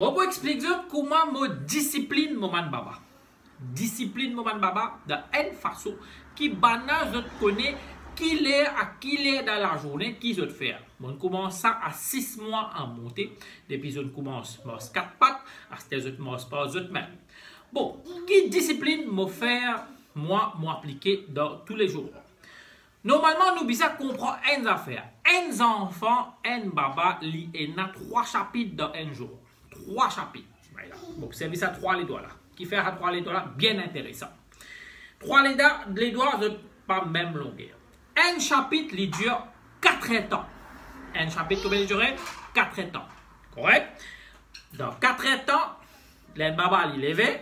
On va expliquer comment je discipline mon baba. Discipline mon baba de une façon qui banal je connais qui est dans la journée qui je faire. On commence ça à 6 mois en montée. Depuis je commence à 4 pattes, à ce que je commence pas je même. Bon, qui discipline me faire moi m'appliquer dans tous les jours. Normalement, nous besoin comprendre une affaire. Un enfant, un baba, il y a 3 chapitres dans un jour. 3 chapitres. Voilà. Bon, observez ça 3 les doigts là. Qui fait à 3 les doigts là, bien intéressant. 3 les doigts, pas même longueur. Un chapitre, il dure 4 temps. Un chapitre, combien il dure? 4 temps. Correct? Dans 4 temps, le baba, il lève,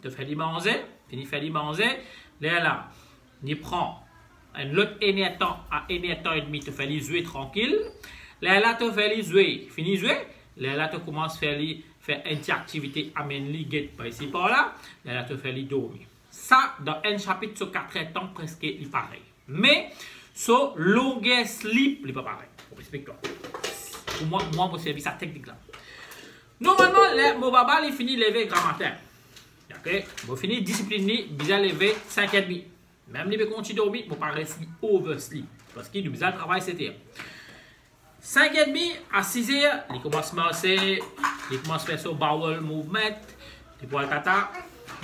te fait lui manger, il fait lui manger, là, il prend un autre temps à 1 temps et demi, te fait lui jouer tranquille, là, te fait lui jouer, fini jouer, là, tu commences à faire une petite activité, amène lui guette par ici, par là, là, tu fais lui dormir. Ça, dans un chapitre sur 4 temps, presque, il pareil. Mais, sur longueur sleep, il n'est pas pareil. Pour expliquer. Pour moi, je vais servir cette technique-là. Normalement, mon baba, il finit de lever grand matin. Ok? Il finit discipliné, il va lever 5h30. Même si il continue de dormir, il ne peut pas rester oversleep. Parce qu'il a besoin de travailler 7h. 5h30 à 6h, il commence à marcher, il commence à faire son bowel movement, il prend le tata,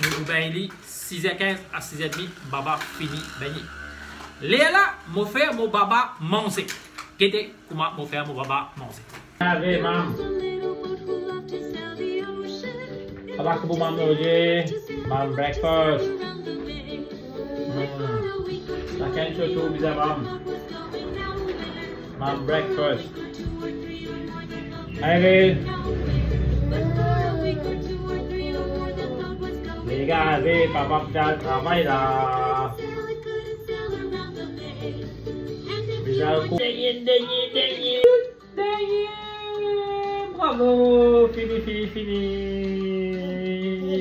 il baigner, 6h15 à 6h30, baba fini baigner. Là, je fais mon baba manger. Qu'est-ce comment je fais mon baba manger? Allez, maman. Baba, que vous mangez? Mam breakfast. Ça can't surtout bizarre. Mam breakfast. Allez. Les gars, allez, papa fait le travail là. Bravo, fini.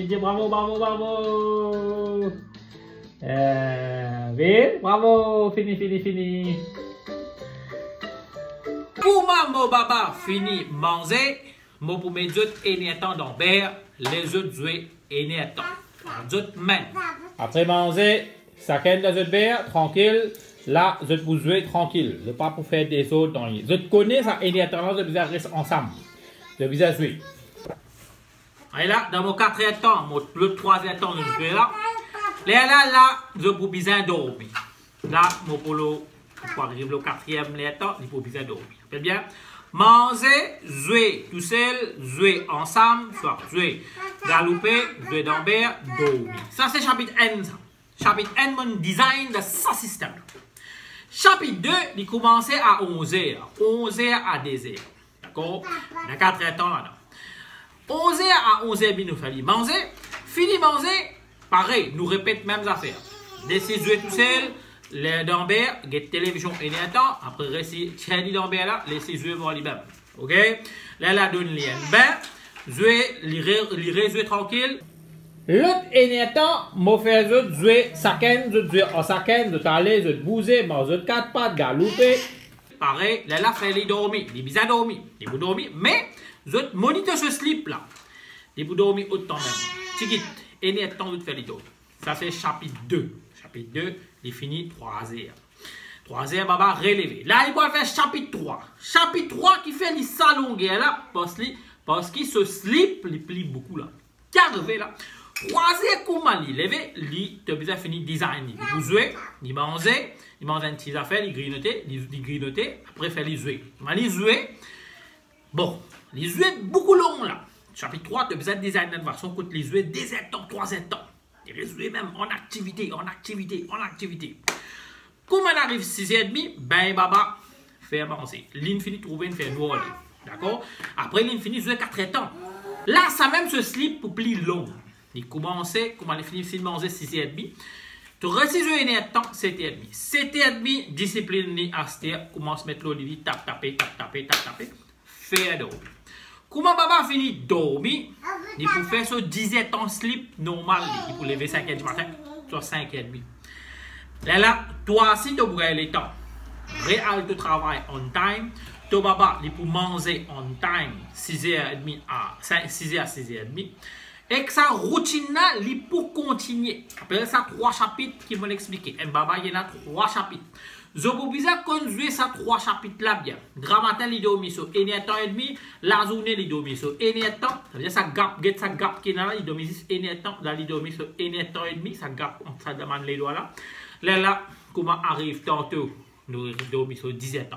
Dis bravo. Bravo, fini. Pour mon baba fini manger, moi pour mes autres énertants d'Ambert, les autres jouer énertants. Les autres même. Après manger, chacun des autres beurre, tranquille. Là, je vous jouer tranquille. Je ne pas pour faire des autres dans les. Je connais ça énertant, je vais rester ensemble. Je vais jouer. Et là, dans mon 4e temps, le 3e temps, je joue là. Là, je vous besoin dormir. Là, mon polo, pour arriver au 4e temps, il faut besoin dormir. C'est bien? Manger, jouer tout seul, jouer ensemble, soit jouer galoper, jouer d'ambert, dormir. Ça, c'est chapitre N. Chapitre N, mon design de ce système. Chapitre 2, il commençait à 11h. 11h à 2h. D'accord? Il y a 4 temps là-dedans. 11h à 11h, nous fallait manger. Fini manger, pareil, nous répète même affaires. Laissez jouer tout seul, les d'ambert, get télévision et un temps. Après, restez Thierry d'ambert là, laissez jouer voir les mêmes. Ok? Là, donne les bain. Jouer, jouer tranquille. L'autre énertant, moi faire jouer chacun, jouer en chacun, de aller, de bouger, manger 4 pattes, galoper. Pareil, là, fait les dormir. Les bizarres dormir. Les vous dormir, mais, je moniteur ce slip là. Les vous dormir autant même. Ticket, énertant, de faire les dormir. Ça, c'est chapitre 2. Chapitre 2, il finit 3h. 3h, baba, relevé. Là, il va faire chapitre 3. Chapitre 3 qui fait les salongues là, parce qu'il se slip, il plie beaucoup là. Carvé là. 3h, comment il levé, il te besoin fini design. Il jouer, il manger, il mange une petite affaire, il grignoter, après faire les jouer. Il jouer, bon, les jouer beaucoup long là. Chapitre 3, tu as besoin de design de façon que les jouer 2 temps, 3 temps. Les jouer même en activité. Comme on arrive 6h30, ben baba, faire manger. L'infini trouver une faire noir. D'accord? Après l'infini jouer 4 temps. Là, ça même se slip pour plus long. Il commençait, comme on finit de manger 6h30. Tu restes jouer un temps, 7h30. 7h30, discipline à cette commence à mettre l'olivier, taper. Faire dormir. Comment baba finit de dormir, il faut faire ce 10 temps slip normal, il faut lever 5h du matin, soit 5h30. Là, toi aussi, tu as les temps. Réal de travail on time, ton papa, il pour manger on time, 6h30 à 6h à 6h30. Et que sa routine là, il pour continuer. Après ça, 3 chapitres qui vont l'expliquer. Et papa, il y en a 3 chapitres. Je peux bien conduire ces 3 chapitres là bien. Grand matin, il dormit sur 1h30. La journée, il dormit sur 1h30. Ça veut dire ça gap qui est là, il dormit sur 1h30. Là, il dormit sur 1h30. Ça gap, ça demande les doigts là. Là, comment arrive tantôt? Nous dormons sur 10h.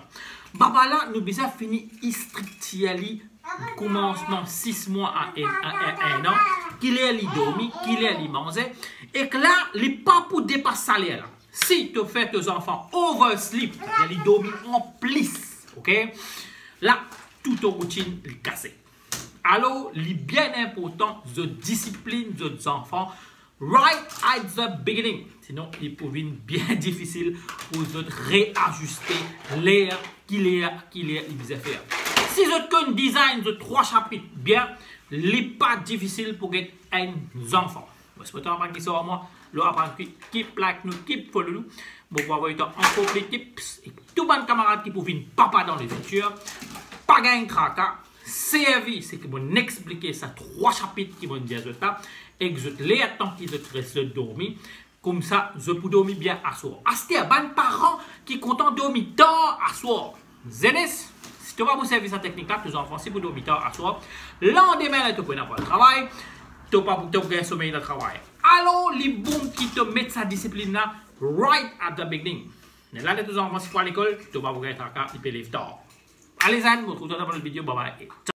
Papa là, nous bien fini strictement commencement 6 mois à 1 an. Qu'il est li dormi, qu'il est li manger. Et que là, il n'est pas pour dépasser salaire là. Si tu fais tes enfants oversleep, c'est-à-dire ils dorment en plus, ok? Là, toute ta routine est cassée. Alors, il est bien important de discipline des enfants right at the beginning. Sinon, il peut être bien difficile pour de réajuster l'air qu'il est faire. Si vous avez un design de 3 chapitres bien, il n'est pas difficile pour être un enfant. Je peux t'en qui sort moi. Là, après, keep like nous, keep follow nous. Bon, pour avoir encore plus tips. Et tout bon camarade qui peut venir papa dans les futurs. Pas gain tracas. Servi, c'est que vous expliquer ça 3 chapitres qui vont dire de ça. Et que vous les attendez qui vous restent dormir. Comme ça, je peux dormir bien à soir. Acheter à bon parents qui sont contents de dormir tard à soir. Zénis, si tu vas vous servir cette technique-là, tes enfants, si vous dormez tard à soir, lendemain, tu peux avoir le travail. Tu peux pas gagner sommeil de travail. Alors, les bons qui te mettent sa discipline là, right at the beginning. Mais là, les enfants, si tu vas à l'école, tu vas vous gagner ta carte, tu peux les tard. Allez, Zan, vous retrouvez dans la vidéo. Bye bye.